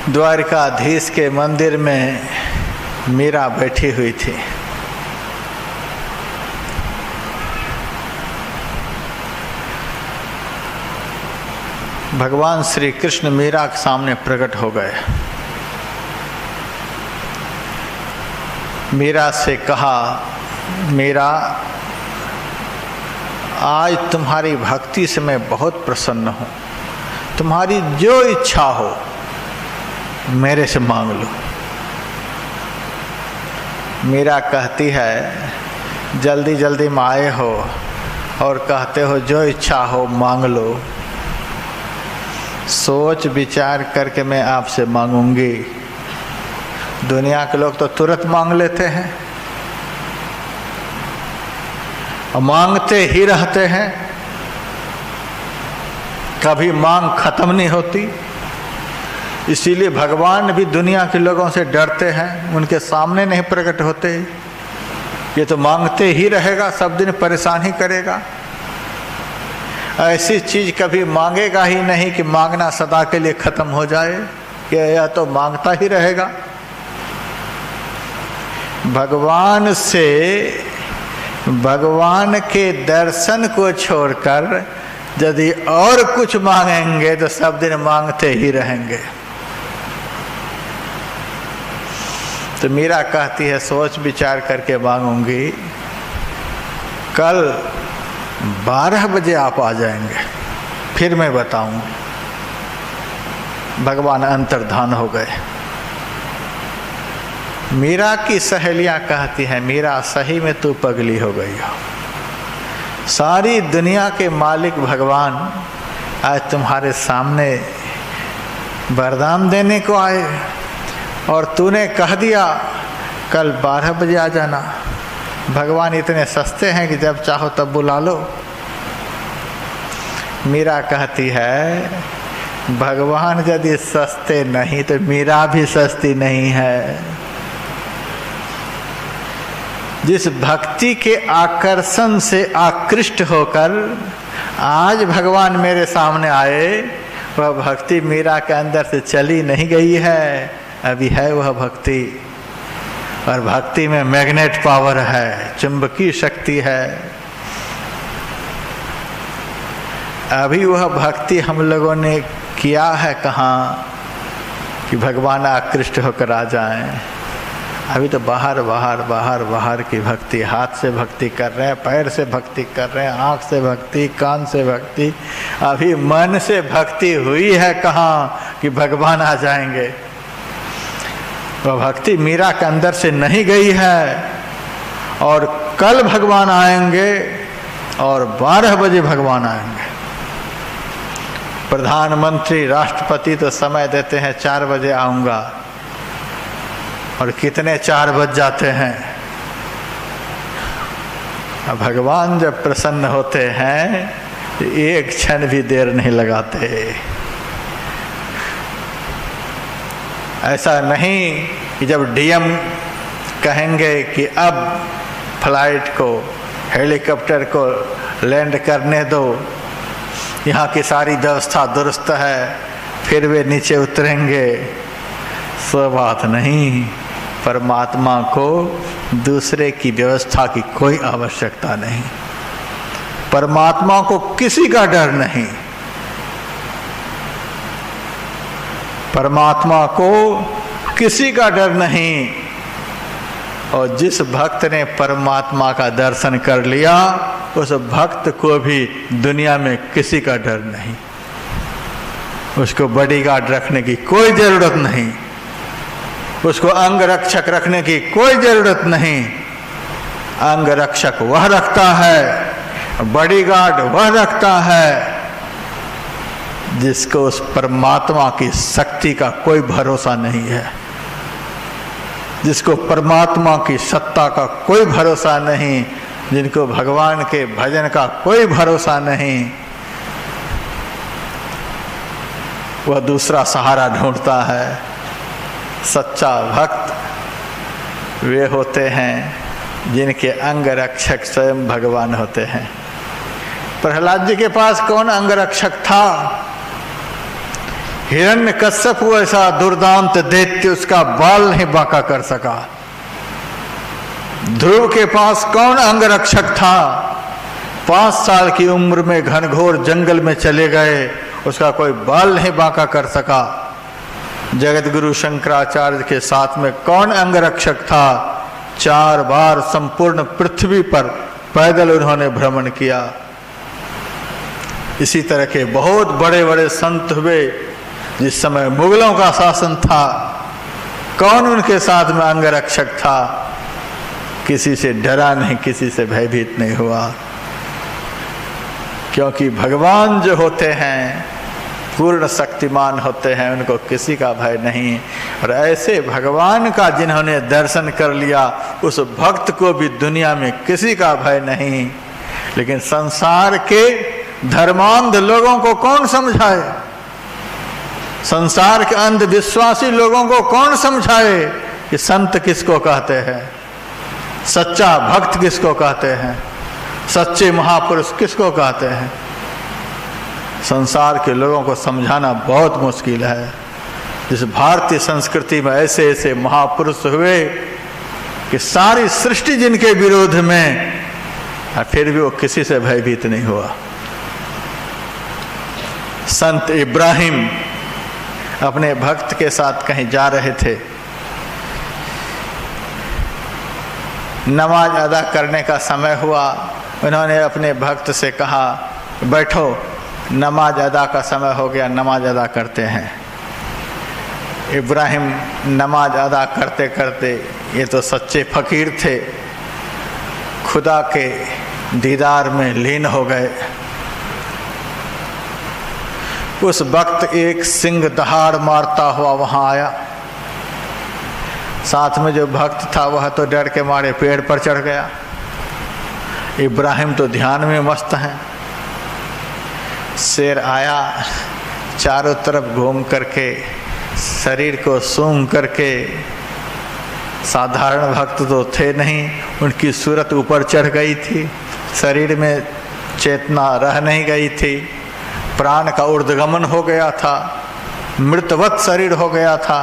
द्वारकाधीश के मंदिर में मीरा बैठी हुई थी। भगवान श्री कृष्ण मीरा के सामने प्रकट हो गए। मीरा से कहा, मीरा, आज तुम्हारी भक्ति से मैं बहुत प्रसन्न हूँ। तुम्हारी जो इच्छा हो मेरे से मांग लो। मीरा कहती है, जल्दी जल्दी में आए हो और कहते हो जो इच्छा हो मांग लो। सोच विचार करके मैं आपसे मांगूंगी। दुनिया के लोग तो तुरंत मांग लेते हैं और मांगते ही रहते हैं, कभी मांग खत्म नहीं होती। इसीलिए भगवान भी दुनिया के लोगों से डरते हैं, उनके सामने नहीं प्रकट होते। ये तो मांगते ही रहेगा, सब दिन परेशान ही करेगा। ऐसी चीज कभी मांगेगा ही नहीं कि मांगना सदा के लिए खत्म हो जाए, यह तो मांगता ही रहेगा। भगवान से, भगवान के दर्शन को छोड़कर यदि और कुछ मांगेंगे तो सब दिन मांगते ही रहेंगे। तो मीरा कहती है, सोच विचार करके मांगूंगी। कल 12 बजे आप आ जाएंगे, फिर मैं बताऊंगी। भगवान अंतर्धान हो गए। मीरा की सहेलियां कहती हैं, मीरा सही में तू पगली हो गई हो। सारी दुनिया के मालिक भगवान आज तुम्हारे सामने वरदान देने को आए और तूने कह दिया कल 12 बजे आ जाना। भगवान इतने सस्ते हैं कि जब चाहो तब बुला लो। मीरा कहती है, भगवान यदि सस्ते नहीं तो मीरा भी सस्ती नहीं है। जिस भक्ति के आकर्षण से आकृष्ट होकर आज भगवान मेरे सामने आए, वह भक्ति मीरा के अंदर से चली नहीं गई है, अभी है वह भक्ति। और भक्ति में मैग्नेट पावर है, चुंबकीय शक्ति है। अभी वह भक्ति हम लोगों ने किया है कहाँ कि भगवान आकृष्ट होकर आ जाएं। अभी तो बाहर बाहर बाहर बाहर की भक्ति, हाथ से भक्ति कर रहे हैं, पैर से भक्ति कर रहे हैं, आँख से भक्ति, कान से भक्ति। अभी मन से भक्ति हुई है कहाँ कि भगवान आ जाएंगे। वह भक्ति मीरा के अंदर से नहीं गई है। और कल भगवान आएंगे और 12 बजे भगवान आएंगे। प्रधानमंत्री, राष्ट्रपति तो समय देते हैं 4 बजे आऊँगा, और कितने 4 बज जाते हैं। अब भगवान जब प्रसन्न होते हैं तो एक क्षण भी देर नहीं लगाते। ऐसा नहीं कि जब डीएम कहेंगे कि अब फ्लाइट को, हेलीकॉप्टर को लैंड करने दो, यहाँ की सारी व्यवस्था दुरुस्त है, फिर वे नीचे उतरेंगे। सो बात नहीं। परमात्मा को दूसरे की व्यवस्था की कोई आवश्यकता नहीं। परमात्मा को किसी का डर नहीं। परमात्मा को किसी का डर नहीं। और जिस भक्त ने परमात्मा का दर्शन कर लिया, उस भक्त को भी दुनिया में किसी का डर नहीं। उसको बॉडीगार्ड रखने की कोई जरूरत नहीं, उसको अंग रक्षक रखने की कोई जरूरत नहीं। अंग रक्षक वह रखता है, बॉडीगार्ड वह रखता है जिसको उस परमात्मा की शक्ति का कोई भरोसा नहीं है, जिसको परमात्मा की सत्ता का कोई भरोसा नहीं, जिनको भगवान के भजन का कोई भरोसा नहीं। वह दूसरा सहारा ढूंढता है। सच्चा भक्त वे होते हैं जिनके अंग रक्षक स्वयं भगवान होते हैं। प्रहलाद जी के पास कौन अंग रक्षक था? हिरण्यकश्यप ऐसा दुर्दांत दैत्य उसका बाल नहीं बांका कर सका। ध्रुव के पास कौन अंगरक्षक था? 5 साल की उम्र में घनघोर जंगल में चले गए, उसका कोई बाल नहीं बांका कर सका। जगत गुरु शंकराचार्य के साथ में कौन अंगरक्षक था? 4 बार संपूर्ण पृथ्वी पर पैदल उन्होंने भ्रमण किया। इसी तरह के बहुत बड़े बड़े संत हुए। जिस समय मुगलों का शासन था, कौन उनके साथ में अंगरक्षक था? किसी से डरा नहीं, किसी से भयभीत नहीं हुआ, क्योंकि भगवान जो होते हैं पूर्ण शक्तिमान होते हैं, उनको किसी का भय नहीं। और ऐसे भगवान का जिन्होंने दर्शन कर लिया, उस भक्त को भी दुनिया में किसी का भय नहीं। लेकिन संसार के धर्मांध लोगों को कौन समझाए? संसार के अंधविश्वासी लोगों को कौन समझाए कि संत किसको कहते हैं, सच्चा भक्त किसको कहते हैं, सच्चे महापुरुष किसको कहते हैं? संसार के लोगों को समझाना बहुत मुश्किल है। इस भारतीय संस्कृति में ऐसे ऐसे महापुरुष हुए कि सारी सृष्टि जिनके विरोध में, और फिर भी वो किसी से भयभीत नहीं हुआ। संत इब्राहिम अपने भक्त के साथ कहीं जा रहे थे। नमाज अदा करने का समय हुआ। उन्होंने अपने भक्त से कहा, बैठो, नमाज अदा का समय हो गया, नमाज अदा करते हैं। इब्राहिम नमाज अदा करते करते, ये तो सच्चे फकीर थे, खुदा के दीदार में लीन हो गए। उस वक्त एक सिंह दहाड़ मारता हुआ वहां आया। साथ में जो भक्त था वह तो डर के मारे पेड़ पर चढ़ गया। इब्राहिम तो ध्यान में मस्त हैं। शेर आया, चारों तरफ घूम करके शरीर को सूंघ करके, साधारण भक्त तो थे नहीं, उनकी सूरत ऊपर चढ़ गई थी, शरीर में चेतना रह नहीं गई थी, प्राण का ऊर्ध्वगमन हो गया था, मृतवत शरीर हो गया था,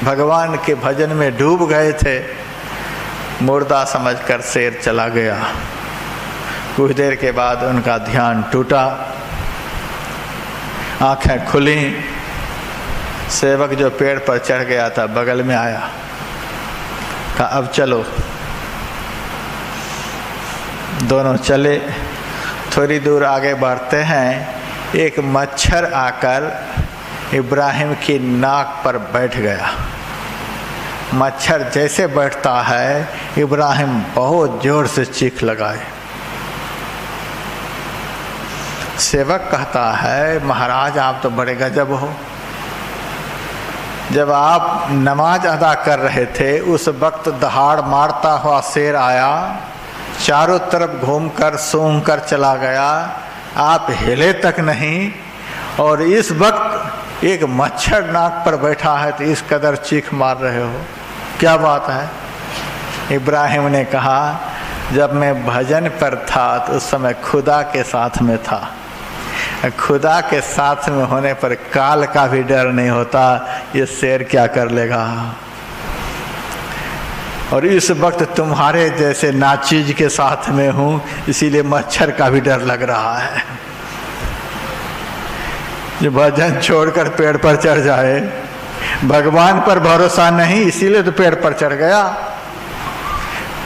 भगवान के भजन में डूब गए थे। मुर्दा समझकर शेर चला गया। कुछ देर के बाद उनका ध्यान टूटा, आंखें खुली। सेवक जो पेड़ पर चढ़ गया था बगल में आया, कहा अब चलो। दोनों चले। थोड़ी दूर आगे बढ़ते हैं, एक मच्छर आकर इब्राहिम की नाक पर बैठ गया। मच्छर जैसे बैठता है, इब्राहिम बहुत जोर से चीख लगाए। सेवक कहता है, महाराज आप तो बड़े गजब हो। जब आप नमाज अदा कर रहे थे, उस वक्त दहाड़ मारता हुआ शेर आया, चारों तरफ घूमकर सूंघ कर चला गया, आप हिले तक नहीं, और इस वक्त एक मच्छर नाक पर बैठा है तो इस कदर चीख मार रहे हो, क्या बात है? इब्राहिम ने कहा, जब मैं भजन पर था तो उस समय खुदा के साथ में था। खुदा के साथ में होने पर काल का भी डर नहीं होता, ये शेर क्या कर लेगा। और इस वक्त तुम्हारे जैसे नाचीज के साथ में हूँ, इसीलिए मच्छर का भी डर लग रहा है। जो भजन छोड़कर पेड़ पर चढ़ जाए, भगवान पर भरोसा नहीं, इसीलिए तो पेड़ पर चढ़ गया।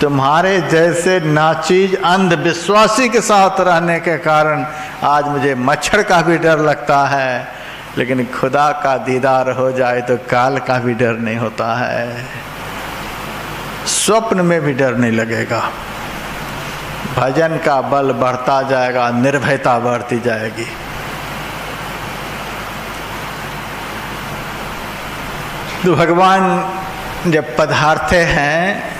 तुम्हारे जैसे नाचीज अंधविश्वासी के साथ रहने के कारण आज मुझे मच्छर का भी डर लगता है, लेकिन खुदा का दीदार हो जाए तो काल का भी डर नहीं होता है, स्वप्न में भी डर नहीं लगेगा। भजन का बल बढ़ता जाएगा, निर्भयता बढ़ती जाएगी। तो भगवान जब पधारते हैं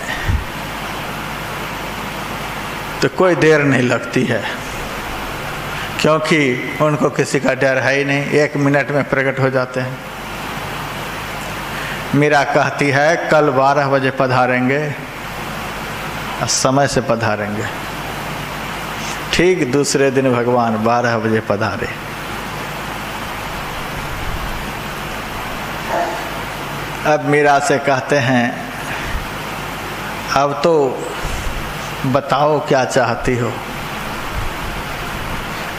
तो कोई देर नहीं लगती है, क्योंकि उनको किसी का डर है ही नहीं, 1 मिनट में प्रकट हो जाते हैं। मीरा कहती है कल 12 बजे पधारेंगे, समय से पधारेंगे। ठीक दूसरे दिन भगवान 12 बजे पधारे। अब मीरा से कहते हैं अब तो बताओ क्या चाहती हो।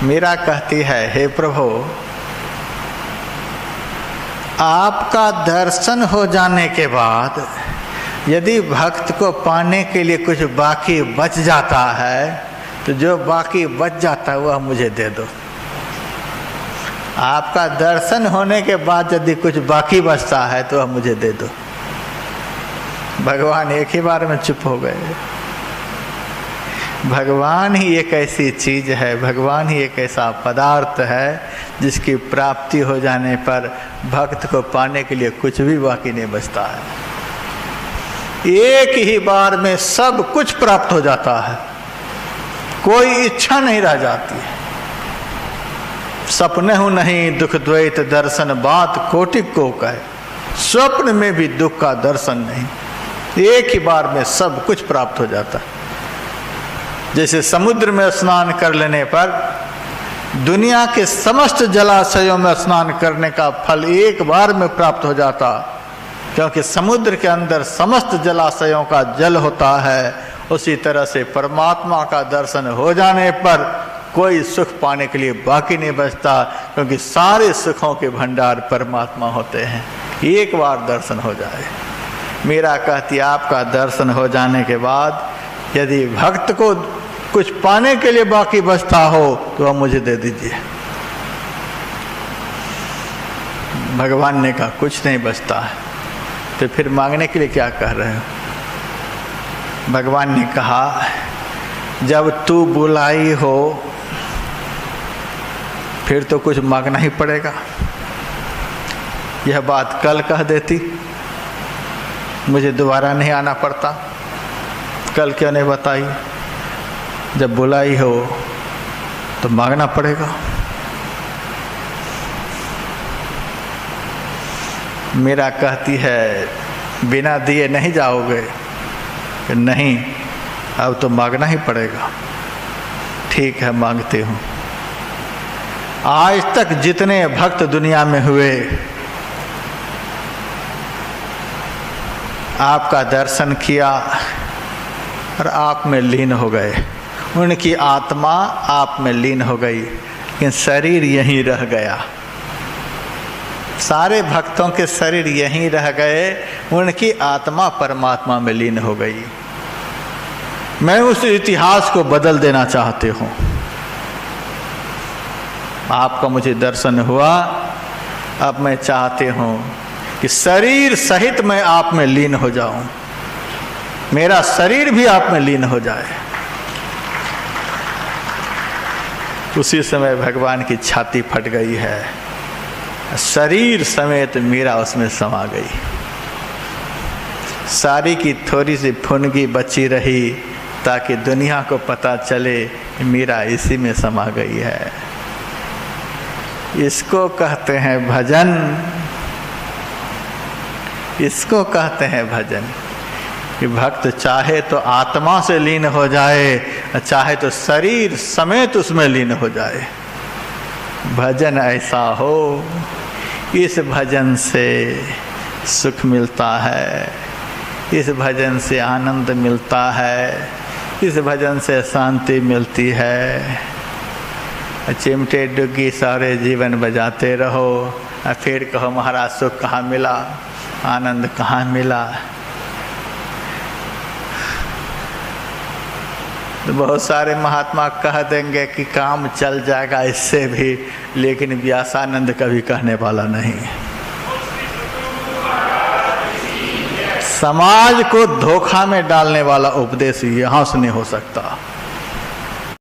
मीरा कहती है हे प्रभु, आपका दर्शन हो जाने के बाद यदि भक्त को पाने के लिए कुछ बाकी बच जाता है तो जो बाकी बच जाता है वह मुझे दे दो। आपका दर्शन होने के बाद यदि कुछ बाकी बचता है तो वह मुझे दे दो। भगवान एक ही बार में चुप हो गए। भगवान ही एक ऐसी चीज है, भगवान ही एक ऐसा पदार्थ है जिसकी प्राप्ति हो जाने पर भक्त को पाने के लिए कुछ भी बाकी नहीं बचता है। एक ही बार में सब कुछ प्राप्त हो जाता है, कोई इच्छा नहीं रह जाती है। सपने हूं नहीं दुख द्वैत दर्शन बात कोटि को कहे, स्वप्न में भी दुख का दर्शन नहीं, एक ही बार में सब कुछ प्राप्त हो जाता है। जैसे समुद्र में स्नान कर लेने पर दुनिया के समस्त जलाशयों में स्नान करने का फल एक बार में प्राप्त हो जाता, क्योंकि समुद्र के अंदर समस्त जलाशयों का जल होता है। उसी तरह से परमात्मा का दर्शन हो जाने पर कोई सुख पाने के लिए बाकी नहीं बचता, क्योंकि सारे सुखों के भंडार परमात्मा होते हैं। एक बार दर्शन हो जाए। मीरा कहती आपका दर्शन हो जाने के बाद यदि भक्त को कुछ पाने के लिए बाकी बचता हो तो वह मुझे दे दीजिए। भगवान ने कहा कुछ नहीं बचता है, तो फिर मांगने के लिए क्या कह रहे हो। भगवान ने कहा जब तू बुलाई हो फिर तो कुछ मांगना ही पड़ेगा। यह बात कल कह देती, मुझे दोबारा नहीं आना पड़ता। कल क्यों नहीं बताई? जब बुलाई हो तो मांगना पड़ेगा। मीरा कहती है बिना दिए नहीं जाओगे? नहीं, अब तो मांगना ही पड़ेगा। ठीक है, मांगती हूँ। आज तक जितने भक्त दुनिया में हुए आपका दर्शन किया और आप में लीन हो गए, उनकी आत्मा आप में लीन हो गई, लेकिन शरीर यहीं रह गया। सारे भक्तों के शरीर यहीं रह गए, उनकी आत्मा परमात्मा में लीन हो गई। मैं उस इतिहास को बदल देना चाहती हूँ। आपका मुझे दर्शन हुआ, अब मैं चाहती हूँ कि शरीर सहित मैं आप में लीन हो जाऊं, मेरा शरीर भी आप में लीन हो जाए। उसी समय भगवान की छाती फट गई है, शरीर समेत मीरा उसमें समा गई। साड़ी की थोड़ी सी फुनगी बची रही ताकि दुनिया को पता चले मीरा इसी में समा गई है। इसको कहते हैं भजन, इसको कहते हैं भजन। कि भक्त चाहे तो आत्मा से लीन हो जाए, चाहे तो शरीर समेत उसमें लीन हो जाए। भजन ऐसा हो, इस भजन से सुख मिलता है, इस भजन से आनंद मिलता है, इस भजन से शांति मिलती है। चिमटे डुग्गी सारे जीवन बजाते रहो, फिर कहो महाराज सुख कहाँ मिला, आनंद कहाँ मिला। तो बहुत सारे महात्मा कह देंगे कि काम चल जाएगा इससे भी, लेकिन व्यासानंद कभी कहने वाला नहीं। समाज को धोखा में डालने वाला उपदेश यहाँ से नहीं हो सकता।